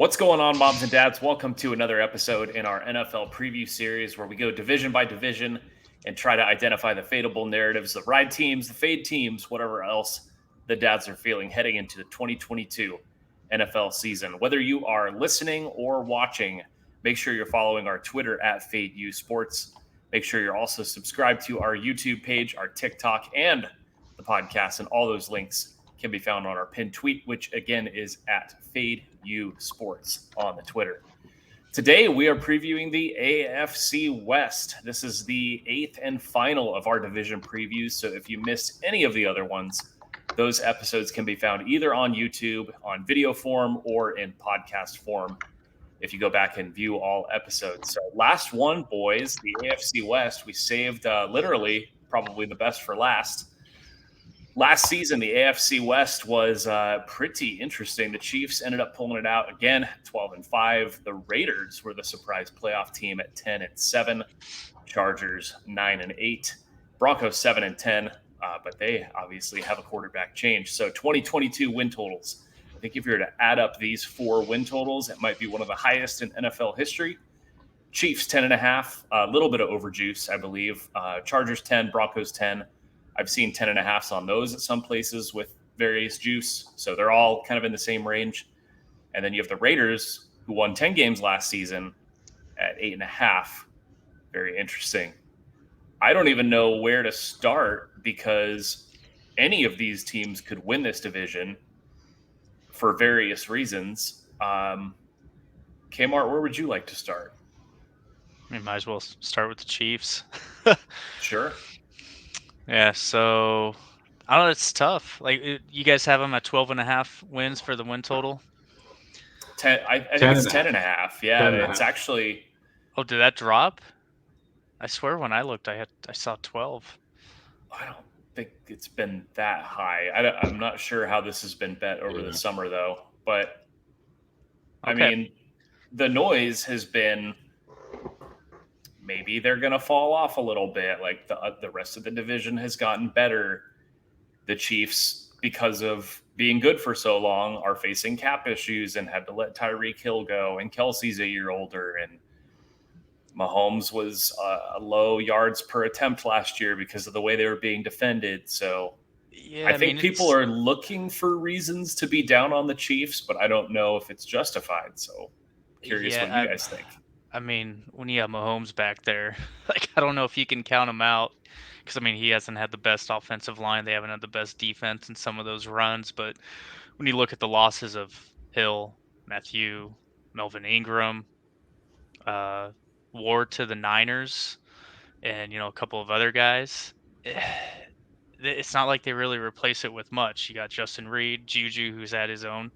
What's going on, moms and dads? Welcome to another episode in our NFL preview series where we go division by division and try to identify the fadeable narratives, the ride teams, the fade teams, whatever else the dads are feeling heading into the 2022 NFL season. Whether you are listening or watching, make sure you're following our Twitter at FadeUSports. Make sure you're also subscribed to our YouTube page, our TikTok, and the podcast, and all those links can be found on our pinned tweet, which again is at FadeUSports on the Twitter. Today we are previewing the AFC West. This is the 8th and final of our division previews. So if you missed any of the other ones, those episodes can be found either on YouTube, on video form, or in podcast form if you go back and view all episodes. So last one, boys, the AFC West, we saved literally probably the best for last. Last season, the AFC West was pretty interesting. The Chiefs ended up pulling it out again, 12-5. The Raiders were the surprise playoff team at 10-7. Chargers 9-8. Broncos 7-10. But they obviously have a quarterback change. So 2022 win totals. I think if you were to add up these four win totals, it might be one of the highest in NFL history. Chiefs 10.5, a little bit of overjuice, I believe. Chargers 10, Broncos 10. I've seen 10.5s on those at some places with various juice. So they're all kind of in the same range. And then you have the Raiders, who won 10 games last season at 8.5. Very interesting. I don't even know where to start because any of these teams could win this division for various reasons. Kmart, where would you like to start? We might as well start with the Chiefs. Sure. Yeah, so I don't know, it's tough. Like you guys have them at 12.5 wins for the win total. 10. I think it's 10.5. Yeah, it's actually. Oh, did that drop? I swear when I looked, I saw 12. I don't think it's been that high. I'm not sure how this has been bet over the summer though. But I mean, the noise has been. Maybe they're going to fall off a little bit. Like the rest of the division has gotten better. The Chiefs, because of being good for so long, are facing cap issues and had to let Tyreek Hill go. And Kelsey's a year older. And Mahomes was a low yards per attempt last year because of the way they were being defended. So yeah, I think people are looking for reasons to be down on the Chiefs, but I don't know if it's justified. So curious what you guys think. I mean, when you have Mahomes back there, like I don't know if you can count him out because, I mean, he hasn't had the best offensive line. They haven't had the best defense in some of those runs. But when you look at the losses of Hill, Matthew, Melvin Ingram, Ward to the Niners, and, a couple of other guys, it's not like they really replace it with much. You got Justin Reed, Juju, who's had his own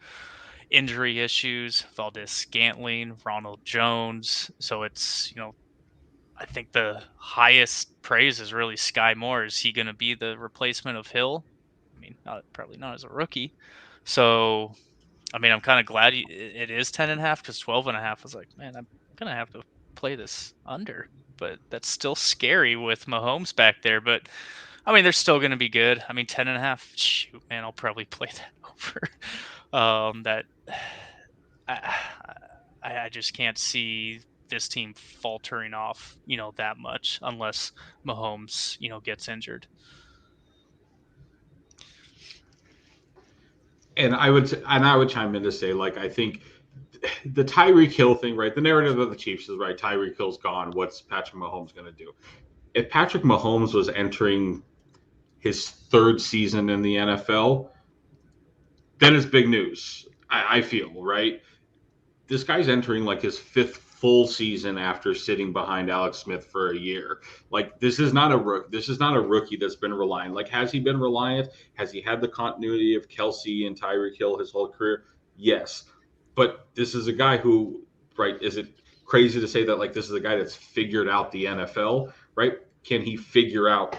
injury issues, Valdez-Scantling, Ronald Jones. So it's, I think the highest praise is really Sky Moore. Is he going to be the replacement of Hill? I mean, probably not as a rookie. So, I mean, I'm kind of glad it is 10.5 because 12.5 I was like, man, I'm going to have to play this under. But that's still scary with Mahomes back there. But, I mean, they're still going to be good. I mean, 10.5, shoot, man, I'll probably play that over. I just can't see this team faltering off, that much unless Mahomes, gets injured. And I would chime in to say, like, I think the Tyreek Hill thing, right? The narrative of the Chiefs is right. Tyreek Hill's gone. What's Patrick Mahomes going to do? If Patrick Mahomes was entering his third season in the NFL, then it's big news. I feel, right? This guy's entering like his fifth full season after sitting behind Alex Smith for a year. Like, this is not a rookie that's been reliant. Like, has he been reliant? Has he had the continuity of Kelsey and Tyreek Hill his whole career? Yes. But this is a guy who, right, is it crazy to say that, like, this is a guy that's figured out the NFL, right? Can he figure out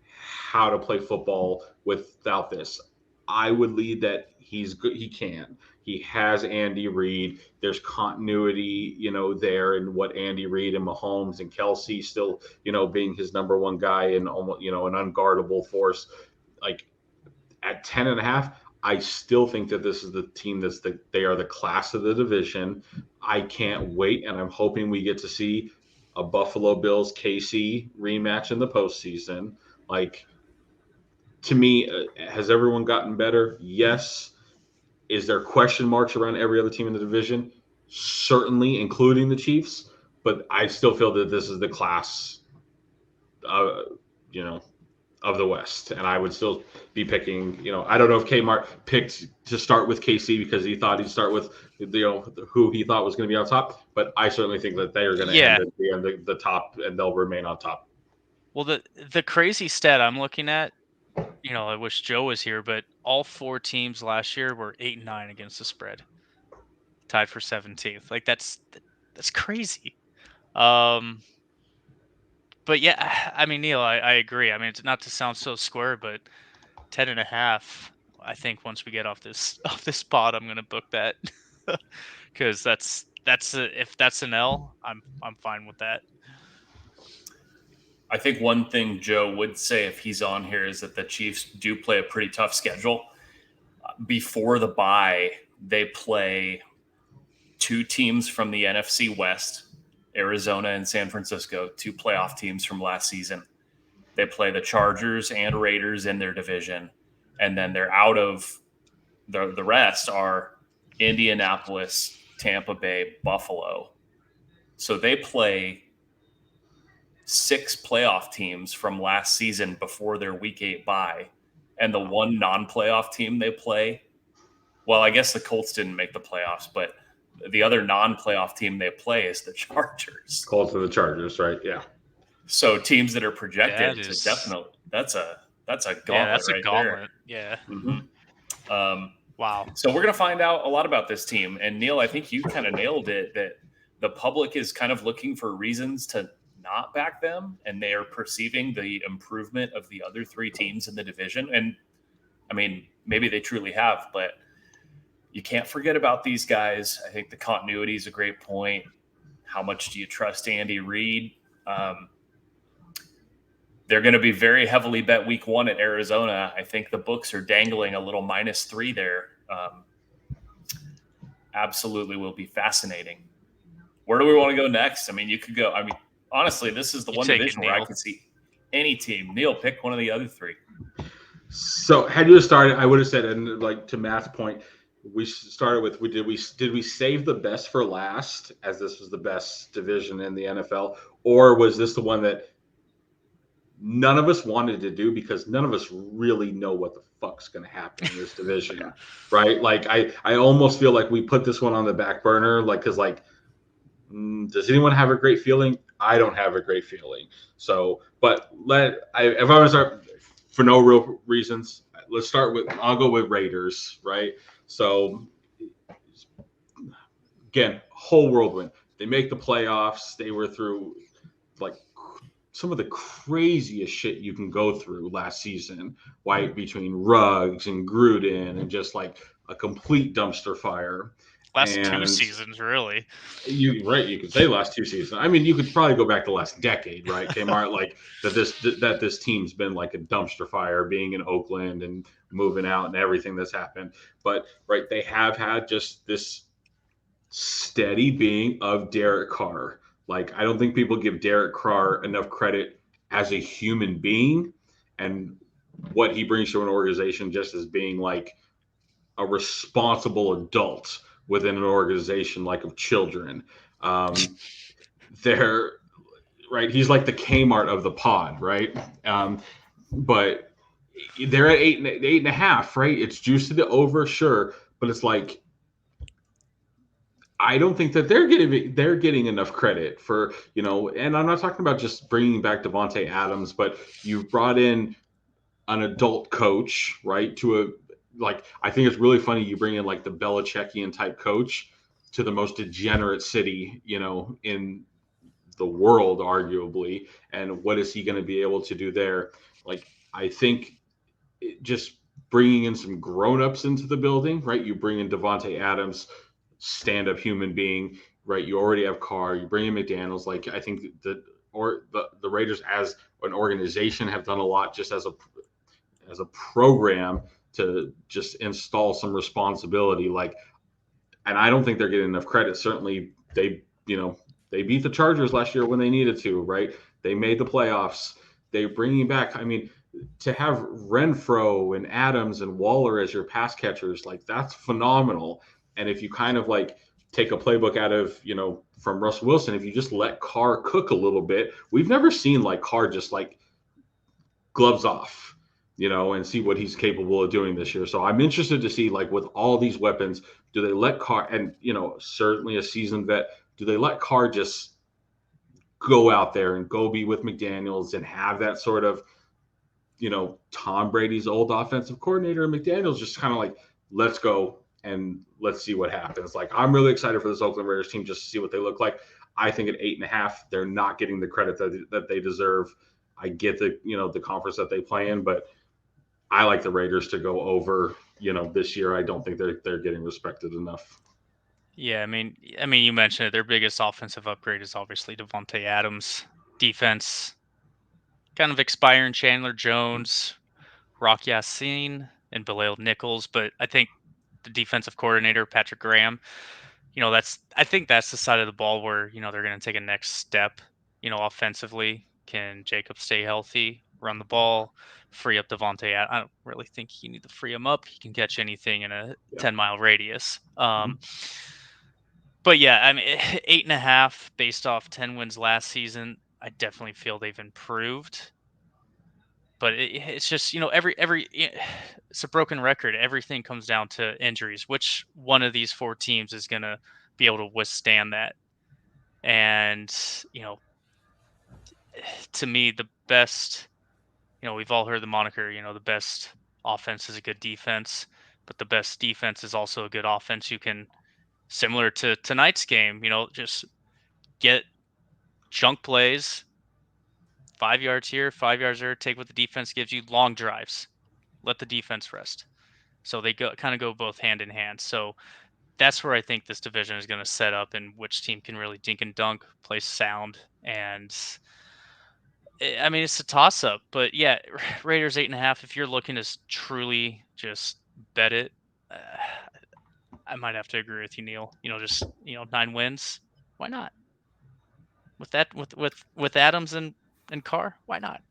how to play football without this? I would lead that he's good. He can. He has Andy Reid. There's continuity, there in what Andy Reid and Mahomes and Kelsey still, being his number one guy and almost, an unguardable force. Like, at 10.5, I still think that this is the team they are the class of the division. I can't wait, and I'm hoping we get to see a Buffalo Bills KC rematch in the postseason. Like, to me, has everyone gotten better? Yes. Is there question marks around every other team in the division? Certainly, including the Chiefs. But I still feel that this is the class, you know, of the West, and I would still be picking. I don't know if Kmart picked to start with KC because he thought he'd start with who he thought was going to be on top, but I certainly think that they are going to end at the end the top, and they'll remain on top. Well, the crazy stat I'm looking at, I wish Joe was here, but all 4 teams last year were 8-9 against the spread, tied for 17th. Like that's crazy. But yeah, I mean, Neil, I agree. I mean, it's not to sound so square, but 10.5. I think once we get off this pod, I'm gonna book that because if that's an L, I'm fine with that. I think one thing Joe would say if he's on here is that the Chiefs do play a pretty tough schedule. Before the bye, they play 2 teams from the NFC West, Arizona and San Francisco, 2 playoff teams from last season. They play the Chargers and Raiders in their division. And then they're out of the rest are Indianapolis, Tampa Bay, Buffalo. So they play 6 playoff teams from last season before their week 8 bye. And the one non-playoff team they play, well, I guess the Colts didn't make the playoffs, but the other non-playoff team they play is the Chargers. Colts and the Chargers, right? Yeah. So teams that are projected to definitely that's a gauntlet. Yeah, that's right a gauntlet. There. Yeah. Mm-hmm. Wow. So we're gonna find out a lot about this team. And Neil, I think you kind of nailed it. That the public is kind of looking for reasons to not back them, and they are perceiving the improvement of the other 3 teams in the division. And I mean, maybe they truly have, but you can't forget about these guys. I think the continuity is a great point. How much do you trust Andy Reid? They're going to be very heavily bet week 1 at Arizona. I think the books are dangling a little -3 there. Absolutely will be fascinating. Where do we want to go next? I mean, you could go. I mean, honestly, this is the one division where I can see any team. Neil, pick one of the other 3. So had you started, I would have said, and like to Matt's point, we started with did we save the best for last, as this was the best division in the NFL, or was this the one that none of us wanted to do because none of us really know what the fuck's going to happen in this division, right? Like I almost feel like we put this one on the back burner, like because does anyone have a great feeling? I don't have a great feeling. So, but if I want to start for no real reasons, I'll go with Raiders, right? So, again, whole whirlwind. They make the playoffs. They were through like some of the craziest shit you can go through last season, right? Between Ruggs and Gruden and just like a complete dumpster fire. Last 2 seasons, really. You could say last 2 seasons. I mean, you could probably go back to last decade, right? Kmart, like that this team's been like a dumpster fire, being in Oakland and moving out and everything that's happened. But right, they have had just this steady being of Derek Carr. Like, I don't think people give Derek Carr enough credit as a human being and what he brings to an organization, just as being like a responsible adult within an organization like of children. They're right. He's like the Kmart of the pod, right? But they're at 8.5, right? It's juiced to the over, sure, but it's like I don't think that they're getting enough credit for, and I'm not talking about just bringing back Davante Adams, but you've brought in an adult coach, right? I think it's really funny you bring in like the Belichickian type coach to the most degenerate city, in the world, arguably. And what is he going to be able to do there? Like, I think just bringing in some grown-ups into the building, right? You bring in Davante Adams, stand-up human being, right? You already have Carr. You bring in McDaniels. Like, I think the Raiders as an organization have done a lot just as a program to just install some responsibility. And I don't think they're getting enough credit. Certainly they beat the Chargers last year when they needed to, right? They made the playoffs. They're bringing back, to have Renfro and Adams and Waller as your pass catchers, that's phenomenal. And if you kind of take a playbook out of, from Russell Wilson, if you just let Carr cook a little bit, we've never seen Carr just gloves off, and see what he's capable of doing this year. So I'm interested to see, with all these weapons, do they let Carr, and, certainly a seasoned vet, do they let Carr just go out there and go be with McDaniels and have that sort of, Tom Brady's old offensive coordinator, and McDaniels just kind of let's go and let's see what happens. I'm really excited for this Oakland Raiders team just to see what they look like. I think at 8.5, they're not getting the credit that they deserve. I get the conference that they play in, but I like the Raiders to go over, this year. I don't think they're getting respected enough. Yeah, I mean, you mentioned it. Their biggest offensive upgrade is obviously Javonte Adams. Defense, kind of expiring Chandler Jones, Rock Yassin, and Bilal Nichols. But I think the defensive coordinator, Patrick Graham, I think that's the side of the ball where, they're going to take a next step, offensively. Can Jacob stay healthy, run the ball, free up Devontae? I don't really think you need to free him up. He can catch anything in a 10-mile radius. But yeah, 8.5 based off 10 wins last season. I definitely feel they've improved. But it's just, it's a broken record. Everything comes down to injuries. Which one of these four teams is going to be able to withstand that? And, to me, the best, we've all heard the moniker, the best offense is a good defense, but the best defense is also a good offense. You can, similar to tonight's game, just get chunk plays, 5 yards here, 5 yards there, take what the defense gives you, long drives, let the defense rest. So they kind of go both hand in hand. So that's where I think this division is going to set up, and which team can really dink and dunk, play sound. And it's a toss up, but yeah, Raiders 8.5. If you're looking to truly just bet it, I might have to agree with you, Neil. 9 wins. Why not? With that, with Adams and Carr, why not?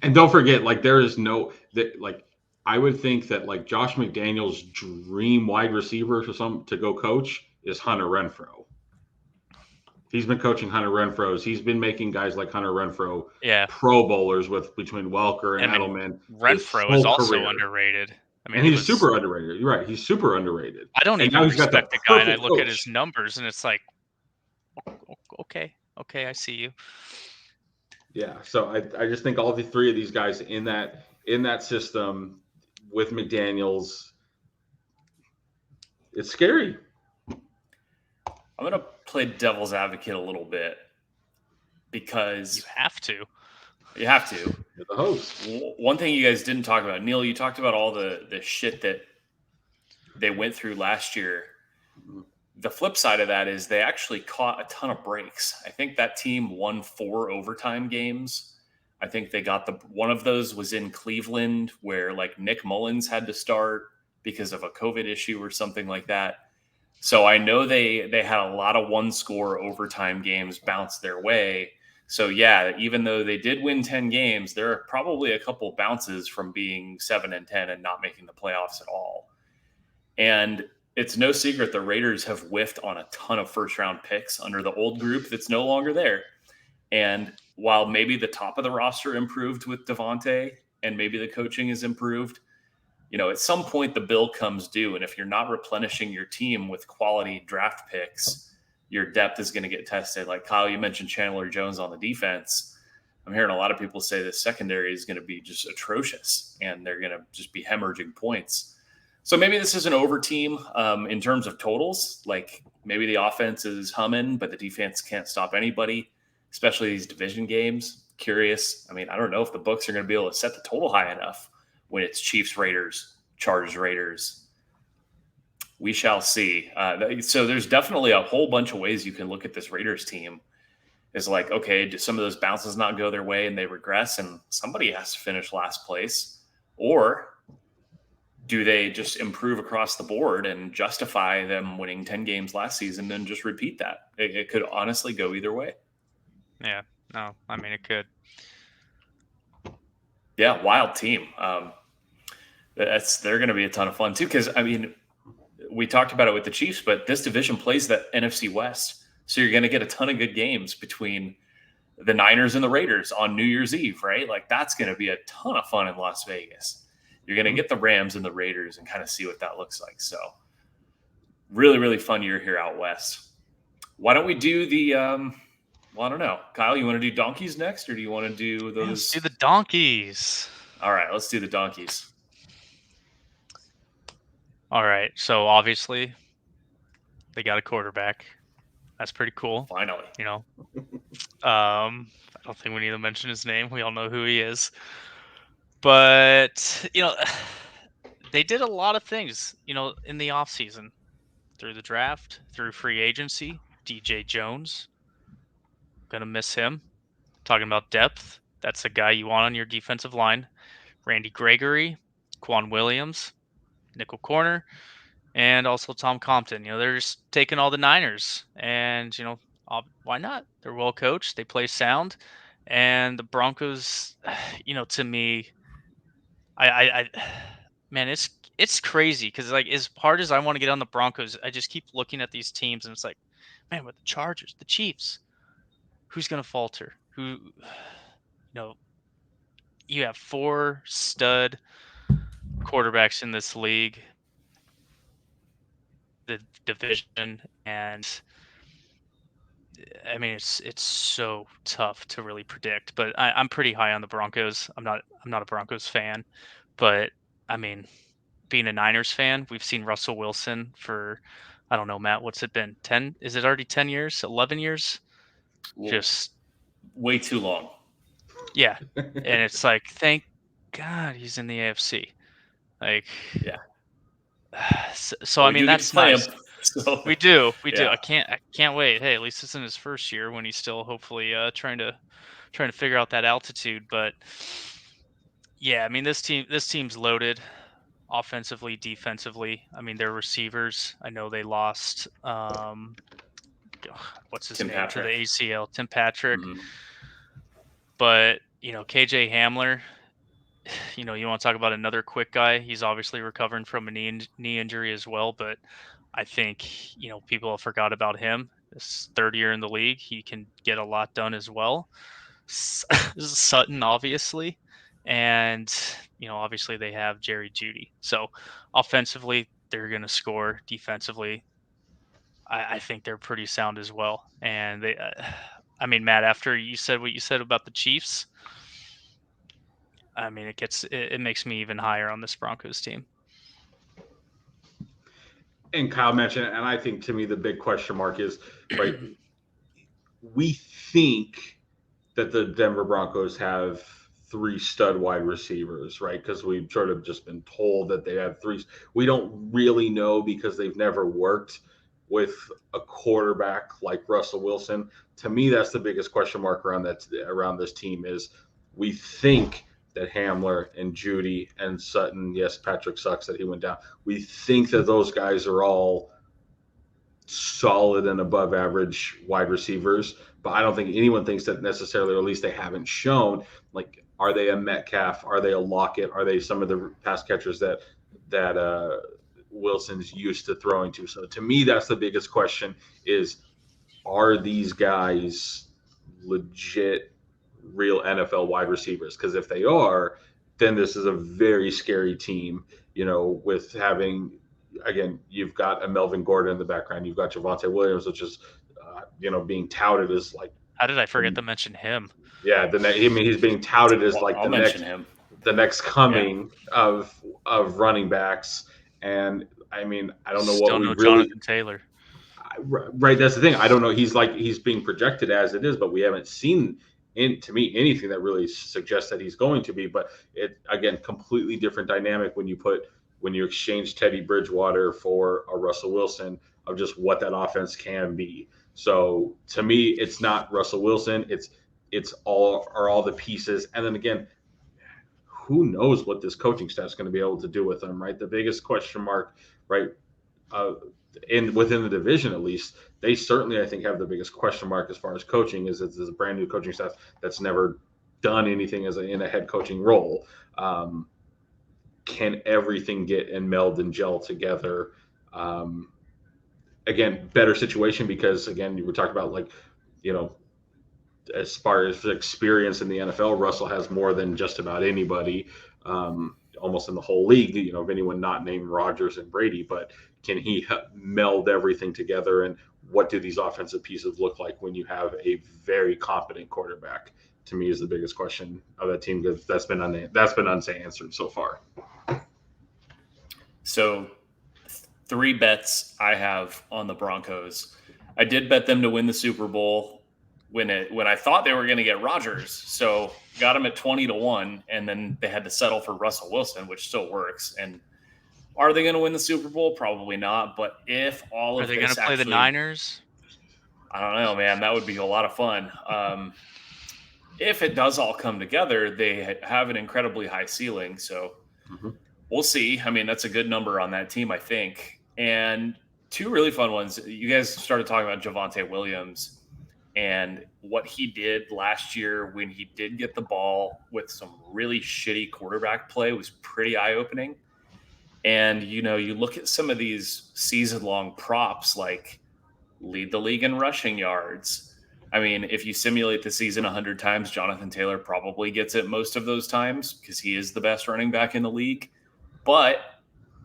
And don't forget, there is no that I would think that Josh McDaniels' dream wide receiver to go coach is Hunter Renfro. He's been coaching Hunter Renfro's. He's been making guys like Hunter Renfro Pro Bowlers between Welker and Edelman. Renfro is also underrated. And he's super underrated. You're right. He's super underrated. I don't even respect the guy, and I look at his numbers, and it's like, okay, I see you. Yeah, so I just think all the three of these guys in that system with McDaniels, it's scary. I'm going to play devil's advocate a little bit because you have to. You have to. You're the host. One thing you guys didn't talk about, Neil, you talked about all the shit that they went through last year. The flip side of that is they actually caught a ton of breaks. I think that team won 4 overtime games. I think they got one of those was in Cleveland where Nick Mullins had to start because of a COVID issue or something like that. So I know they had a lot of 1-score overtime games bounce their way. So yeah, even though they did win 10 games, there are probably a couple bounces from being 7-10 and not making the playoffs at all. And it's no secret the Raiders have whiffed on a ton of first-round picks under the old group that's no longer there. And while maybe the top of the roster improved with Javonte and maybe the coaching has improved, at some point the bill comes due. And if you're not replenishing your team with quality draft picks, your depth is going to get tested. Like Kyle, you mentioned Chandler Jones on the defense. I'm hearing a lot of people say the secondary is going to be just atrocious and they're going to just be hemorrhaging points. So maybe this is an over team in terms of totals. Maybe the offense is humming, but the defense can't stop anybody, especially these division games. Curious. I don't know if the books are going to be able to set the total high enough when it's Chiefs, Raiders, Chargers, Raiders. We shall see. So there's definitely a whole bunch of ways you can look at this Raiders team. Is okay, do some of those bounces not go their way and they regress and somebody has to finish last place? Or do they just improve across the board and justify them winning 10 games last season and just repeat that? It could honestly go either way. Yeah, no, I mean, it could. Yeah, wild team. They're going to be a ton of fun too, because I mean, we talked about it with the Chiefs, but this division plays the NFC West, so you're going to get a ton of good games between the Niners and the Raiders on New Year's Eve, right? Like that's going to be a ton of fun in Las Vegas. You're going to get the Rams and the Raiders and kind of see what that looks like. So really, really fun year here out West. Why don't we do the, well, I don't know. Kyle, you want to do donkeys next, or do you want to do those? Let's do the donkeys. All right, let's do the donkeys. All right. So obviously they got a quarterback. That's pretty cool. Finally. You know, I don't think we need to mention his name. We all know who he is. But, you know, they did a lot of things, you know, in the offseason, through the draft, through free agency. DJ Jones, gonna miss him. Talking about depth, that's a guy you want on your defensive line. Randy Gregory, Quan Williams, nickel corner, and also Tom Compton. You know, they're just taking all the Niners, and, you know, why not? They're well coached, they play sound, and the Broncos, you know, to me, man, it's crazy because, like, as hard as I want to get on the Broncos, I just keep looking at these teams and it's like, man, with the Chargers, the Chiefs, who's gonna falter? You know, you have 4 stud quarterbacks in this league, the division, and I mean it's so tough to really predict. But I'm pretty high on the Broncos. I'm not a Broncos fan, but I mean, being a Niners fan, we've seen Russell Wilson for, I don't know, Matt, what's it been? 10? Is it already 10 years? 11 years? Well, Just way too long. Yeah. And it's like, thank God he's in the AFC. Like, yeah. So I mean, that's nice. So, we do. Yeah. I can't wait. Hey, at least it's in his first year when he's still hopefully trying to figure out that altitude. But yeah, I mean, this team's loaded offensively, defensively. I mean, their receivers, I know they lost what's his Tim name Patrick. to the ACL, Tim Patrick. Mhm. But, you know, KJ Hamler, you know, you want to talk about another quick guy. He's obviously recovering from a knee injury as well, but I think, you know, people have forgot about him. This 3rd year in the league, he can get a lot done as well. Sutton, obviously, and, you know, obviously they have Jerry Jeudy. So offensively, they're going to score. Defensively, I think they're pretty sound as well. And they, I mean, Matt, after you said what you said about the Chiefs, I mean, it makes me even higher on this Broncos team. And Kyle mentioned it, and I think to me the big question mark is, right, we think that the Denver Broncos have 3 stud wide receivers, right? Because we've sort of just been told that they have 3. We don't really know because they've never worked with a quarterback like Russell Wilson. To me, that's the biggest question mark around this team is we think that Hamler and Jeudy and Sutton, yes, Patrick sucks that he went down. We think that those guys are all solid and above average wide receivers, but I don't think anyone thinks that necessarily, or at least they haven't shown, like, are they a Metcalf? Are they a Lockett? Are they some of the pass catchers that Wilson's used to throwing to? So to me, that's the biggest question is, are these guys legit real NFL wide receivers? Because if they are, then this is a very scary team, you know, with having, again, you've got a Melvin Gordon in the background. You've got Javante Williams, which is, you know, being touted as like. How did I forget to mention him? Yeah, he's being touted as like the next coming of running backs. And I mean, I don't know what we really. Jonathan Taylor. Right, that's the thing. I don't know. He's being projected as it is, but we haven't seen, to me, anything that really suggests that he's going to be. But it, again, completely different dynamic when you exchange Teddy Bridgewater for a Russell Wilson, of just what that offense can be. So to me, it's not Russell Wilson. It's all the pieces. And then again, who knows what this coaching staff is going to be able to do with them, right? The biggest question mark, right, within the division at least, they certainly, I think, have the biggest question mark as far as coaching is it's a brand new coaching staff that's never done anything in a head coaching role. Can everything get and meld and gel together? Again, better situation because, again, you were talking about, like, you know, as far as experience in the NFL, Russell has more than just about anybody, almost in the whole league, you know, of anyone not named Rodgers and Brady. But can he meld everything together? And what do these offensive pieces look like when you have a very competent quarterback? To me, is the biggest question of that team because that's been unanswered so far. So 3 bets I have on the Broncos. I did bet them to win the Super Bowl when I thought they were going to get Rodgers. So got them at 20-1, and then they had to settle for Russell Wilson, which still works. And are they going to win the Super Bowl? Probably not. But if all of Are they going to play the Niners? I don't know, man. That would be a lot of fun. If it does all come together, they have an incredibly high ceiling. So we'll see. I mean, that's a good number on that team, I think. And 2 really fun ones. You guys started talking about Javante Williams and what he did last year when he did get the ball with some really shitty quarterback play was pretty eye-opening. And, you know, you look at some of these season-long props like lead the league in rushing yards. I mean, if you simulate the season 100 times, Jonathan Taylor probably gets it most of those times because he is the best running back in the league. But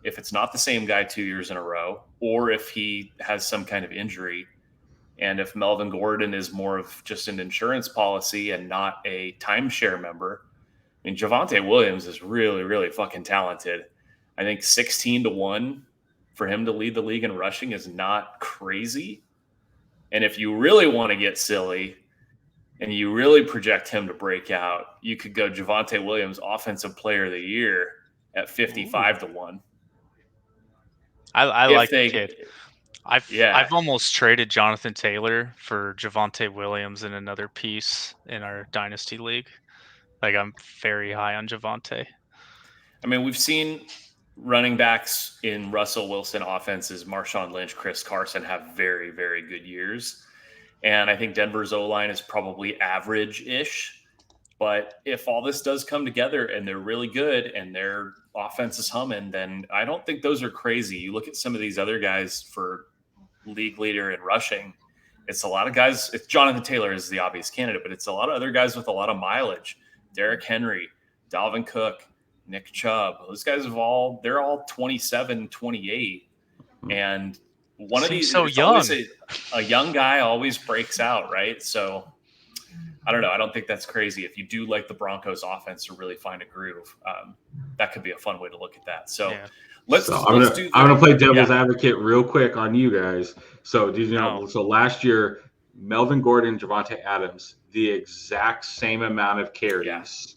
if it's not the same guy 2 years in a row, or if he has some kind of injury, and if Melvin Gordon is more of just an insurance policy and not a timeshare member, I mean, Javonte Williams is really, really fucking talented. I think 16-1 for him to lead the league in rushing is not crazy. And if you really want to get silly and you really project him to break out, you could go Javonte Williams, Offensive Player of the Year, at 55-1. I like the kid. I've almost traded Jonathan Taylor for Javonte Williams in another piece in our Dynasty League. Like, I'm very high on Javonte. I mean, we've seen running backs in Russell Wilson offenses, Marshawn Lynch, Chris Carson, have very, very good years. And I think Denver's O-line is probably average-ish. But if all this does come together and they're really good and their offense is humming, then I don't think those are crazy. You look at some of these other guys for league leader in rushing. It's a lot of guys. It's Jonathan Taylor is the obvious candidate, but it's a lot of other guys with a lot of mileage. Derrick Henry, Dalvin Cook, Nick Chubb. Those guys they're all 27, 28. And one of these, so young. A young guy always breaks out, right? So I don't know. I don't think that's crazy. If you do like the Broncos offense to really find a groove, that could be a fun way to look at that. So I'm gonna play devil's advocate real quick on you guys. So did you know? So last year, Melvin Gordon, Javonte Adams, the exact same amount of carries,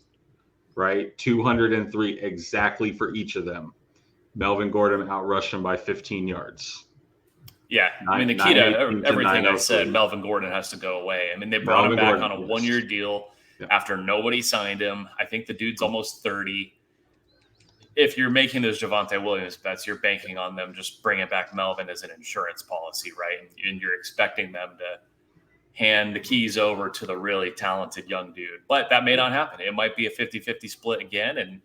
right? 203 exactly for each of them. Melvin Gordon outrushed him by 15 yards. Yeah, I mean, the key to everything I said, Melvin Gordon has to go away. I mean, they brought him back on a one-year deal after nobody signed him. I think the dude's almost 30. If you're making those Javonte Williams bets, you're banking on them just bringing back Melvin as an insurance policy, right? And you're expecting them to hand the keys over to the really talented young dude. But that may not happen. It might be a 50-50 split again,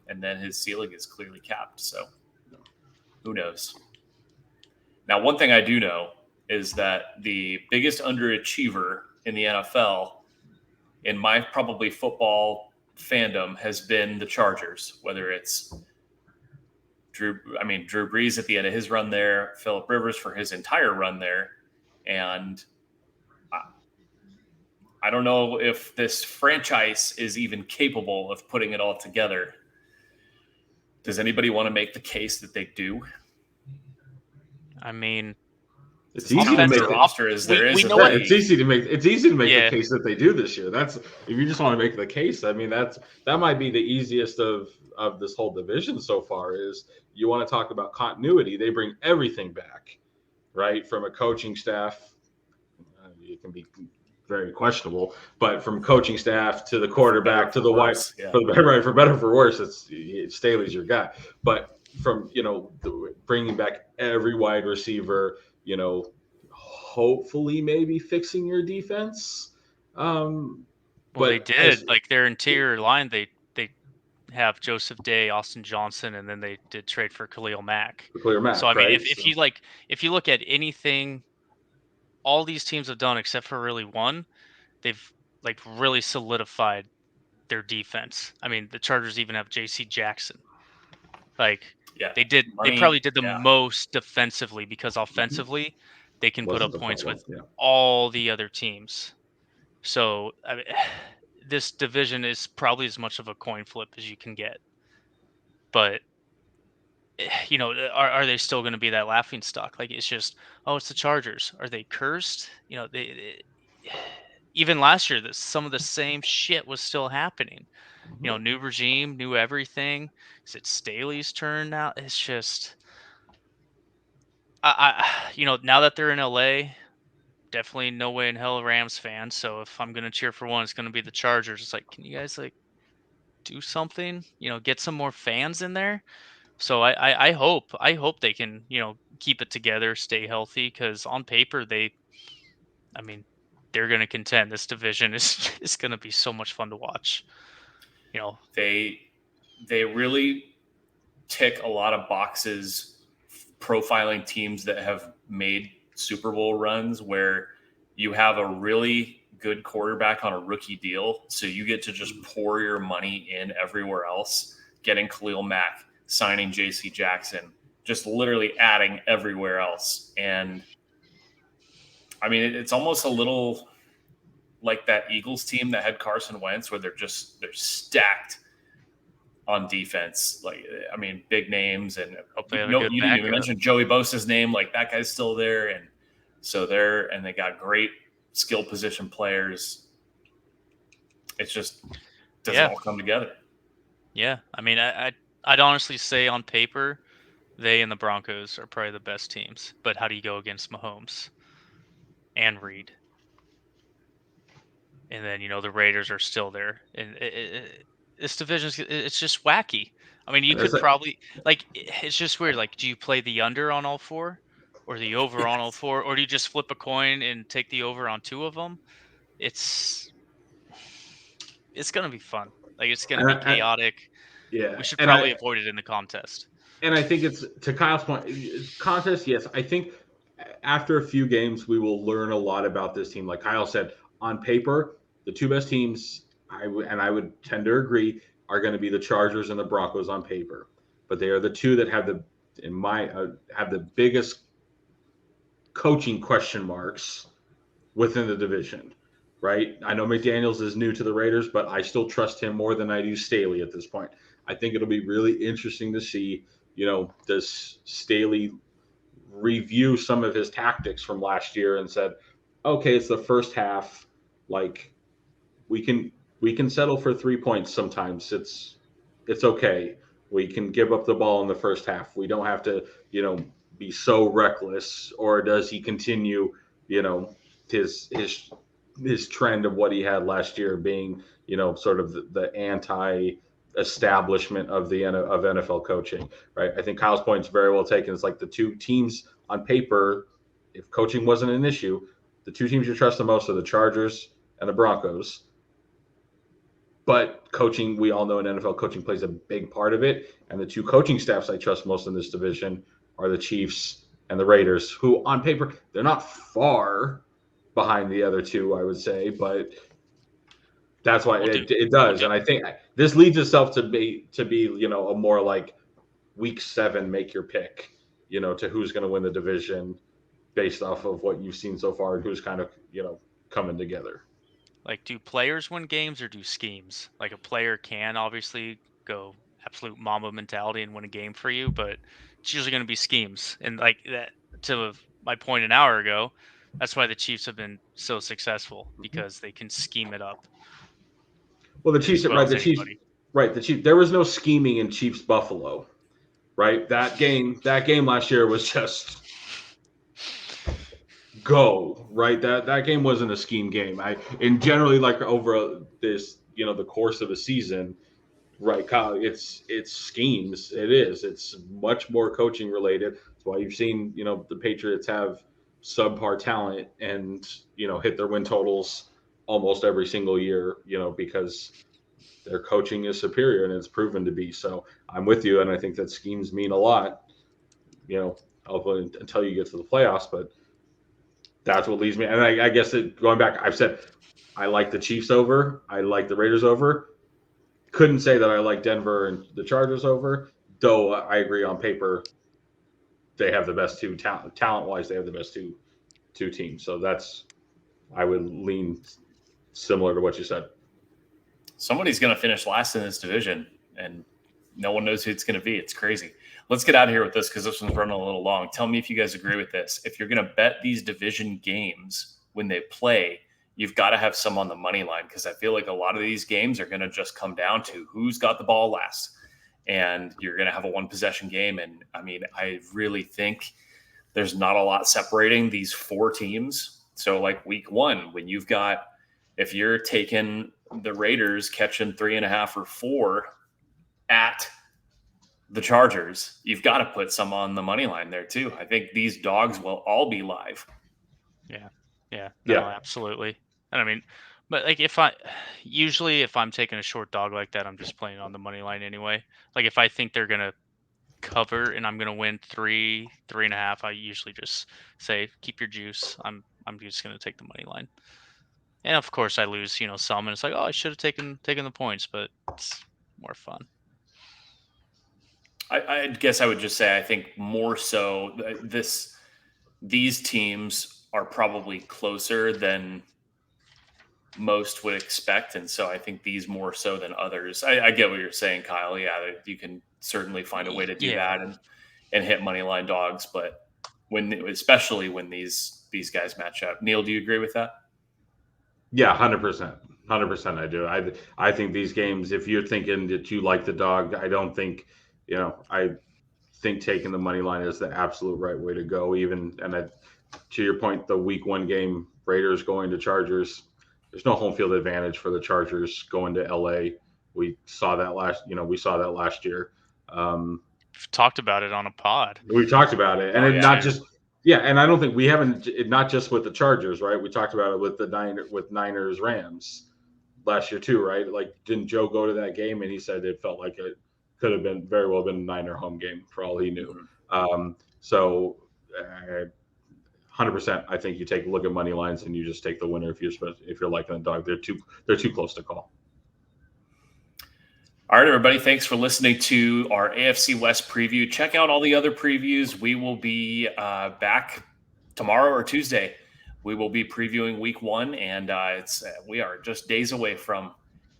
and then his ceiling is clearly capped. So who knows? Now, one thing I do know is that the biggest underachiever in the NFL, in my probably football fandom, has been the Chargers, whether it's Drew Brees at the end of his run there, Phillip Rivers for his entire run there. And I don't know if this franchise is even capable of putting it all together. Does anybody want to make the case that they do? I mean, it's easy to make the roster as there is. It's easy to make the case that they do this year. That's if you just want to make the case. I mean, that might be the easiest of this whole division so far. Is you want to talk about continuity? They bring everything back, right? From a coaching staff, it can be very questionable. But from coaching staff to the quarterback to the wide, yeah. for better for worse, Staley's your guy. But from bringing back every wide receiver, hopefully maybe fixing your defense. Well, they did. Like their interior line, they have Joseph Day, Austin Johnson, and then they did trade for Khalil Mack. So I mean, if you look at anything, all these teams have done except for really one, they've like really solidified their defense. I mean, the Chargers even have J.C. Jackson. Like they probably did the most defensively because offensively they can put up points with all the other teams. So I mean, this division is probably as much of a coin flip as you can get. But are they still going to be that laughing stock? Like it's just, oh, it's the Chargers. Are they cursed? They even last year, some of the same shit was still happening. New regime, new everything. Is it Staley's turn now? It's just, now that they're in LA, definitely no way in hell Rams fan. So if I'm gonna cheer for one, it's gonna be the Chargers. It's like, can you guys do something? Get some more fans in there. So I hope they can keep it together, stay healthy, because on paper they're going to contend. This division is going to be so much fun to watch. They really tick a lot of boxes profiling teams that have made Super Bowl runs where you have a really good quarterback on a rookie deal, so you get to just pour your money in everywhere else, getting Khalil Mack, signing J.C. Jackson, just literally adding everywhere else. And I mean, it's almost a little like that Eagles team that had Carson Wentz, where they're stacked on defense. Like, I mean, big names, and you didn't even mention Joey Bosa's name. Like, that guy's still there, and so they got great skill position players. It's just doesn't all come together. Yeah, I mean, I'd honestly say on paper, they and the Broncos are probably the best teams. But how do you go against Mahomes and Reed? And then, the Raiders are still there. And this division, it's just wacky. I mean, you could probably, it's just weird. Like, do you play the under on all four or the over on all four? Or do you just flip a coin and take the over on two of them? It's going to be fun. Like, it's going to be chaotic. Yeah. We should probably avoid it in the contest. And I think it's, to Kyle's point, contest, yes. I think after a few games, we will learn a lot about this team. Like Kyle said, on paper, the two best teams, I would tend to agree, are going to be the Chargers and the Broncos on paper. But they are the two that have the biggest coaching question marks within the division, right? I know McDaniels is new to the Raiders, but I still trust him more than I do Staley at this point. I think it'll be really interesting to see, does Staley review some of his tactics from last year and said, okay, it's the first half, like we can settle for 3 points sometimes. It's okay. We can give up the ball in the first half. We don't have to, be so reckless. Or does he continue, his trend of what he had last year, being, sort of the anti-establishment of NFL coaching, right? I think Kyle's point is very well taken. It's like the two teams on paper, if coaching wasn't an issue, the two teams you trust the most are the Chargers and the Broncos. But coaching, we all know in NFL coaching plays a big part of it. And the two coaching staffs I trust most in this division are the Chiefs and the Raiders, who on paper, they're not far behind the other two, I would say. But that's why it does. And I think this leads itself to be a more like week 7, make your pick, to who's going to win the division based off of what you've seen so far and who's kind of, coming together. Like, do players win games or do schemes? Like, a player can obviously go absolute Mamba mentality and win a game for you, but it's usually going to be schemes. And like that, to my point an hour ago, that's why the Chiefs have been so successful, because they can scheme it up. Well, the Chiefs, there was no scheming in Chiefs Buffalo, right? That game last year was just go. right? That game wasn't a scheme game. And generally, like over this, the course of a season, right, Kyle, it's schemes. It is. It's much more coaching related. That's why you've seen, the Patriots have subpar talent and, hit their win totals almost every single year, because their coaching is superior and it's proven to be. So I'm with you. And I think that schemes mean a lot, until you get to the playoffs, but that's what leads me. And I guess going back, I've said I like the Chiefs over. I like the Raiders over. Couldn't say that I like Denver and the Chargers over, though I agree on paper they have the best two talent-wise. They have the best two teams. So I would lean similar to what you said. Somebody's going to finish last in this division, and no one knows who it's going to be. It's crazy. Let's get out of here with this because this one's running a little long. Tell me if you guys agree with this. If you're going to bet these division games when they play, you've got to have some on the money line because I feel like a lot of these games are going to just come down to who's got the ball last. And you're going to have a one-possession game. And, I really think there's not a lot separating these four teams. So, like week one, when if you're taking the Raiders catching 3.5 or 4 at the Chargers, you've got to put some on the money line there too. I think these dogs will all be live. Yeah, absolutely. And but like if I'm taking a short dog like that, I'm just playing on the money line anyway. Like if I think they're gonna cover and I'm gonna win 3.5, I usually just say keep your juice. I'm just gonna take the money line. And of course I lose, some, and it's like, oh, I should have taken the points, but it's more fun. I guess I would just say I think more so these teams are probably closer than most would expect, and so I think these more so than others. I get what you're saying, Kyle. Yeah, you can certainly find a way to do that and hit money line dogs, but especially when these guys match up. Neil, do you agree with that? Yeah, 100%. 100% I do. I think these games, if you're thinking that you like the dog, I don't think, I think taking the money line is the absolute right way to go. To your point, the week one game, Raiders going to Chargers, there's no home field advantage for the Chargers going to LA. We saw that last year. We've talked about it on a pod. We talked about it. And and I don't think we haven't, not just with the Chargers, right? We talked about it with Niners Rams last year too, right? Like, didn't Joe go to that game and he said it felt like it could have been very well been a Niner home game for all he knew. 100%. I think you take a look at money lines and you just take the winner if you're liking the dog. They're too close to call. All right, everybody. Thanks for listening to our AFC West preview. Check out all the other previews. We will be back tomorrow or Tuesday. We will be previewing week one, and we are just days away from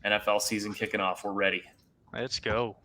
NFL season kicking off. We're ready. Let's go.